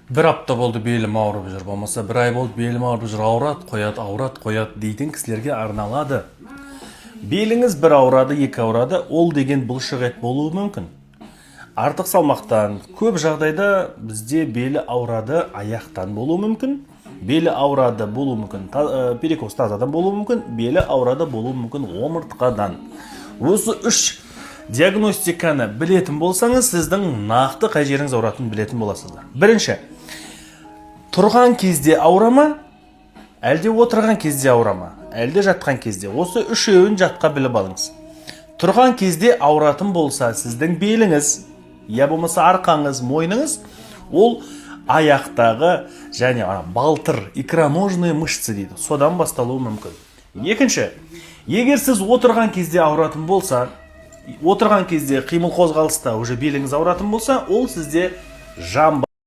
Bir апта болды белім ауырып жүр, болмаса бір ай болды белім ауырып жүр, ауырат қоят дейтін кісілерге арналады. Беліңіз бір ауырады, екі ауырады, ол деген бұлшық ет болуы мүмкін. Артық салмақтан, көп жағдайда бізде белі ауырады, аяқтан болуы мүмкін. Белі ауырады болуы мүмкін, перекос тазадан болуы мүмкін, белі ауырады болуы мүмкін омыртқадан. Осы үш диагностиканы білетін болсаңыз, сіздің нақты қай жеріңіз ауыратынын білетін боласыздар. Бірінші, тұрған кезде ауырама, әлде отырған кезде ауырама, әлде жатқан кезде. Осы үшеуін жатқа біліп алыңыз. Тұрған кезде ауыратын болса, сіздің беліңіз, я болмаса арқаңыз, мойныңыз, ол аяқтағы және балтыр, икроножные мышцы дейді. Содан басталуы мүмкін. Екінші, егер сіз отырған кезде ауыратын болса, отырған кезде қимыл қозғалыста уже беліңіз ауыратын болса, ол сізде жамбы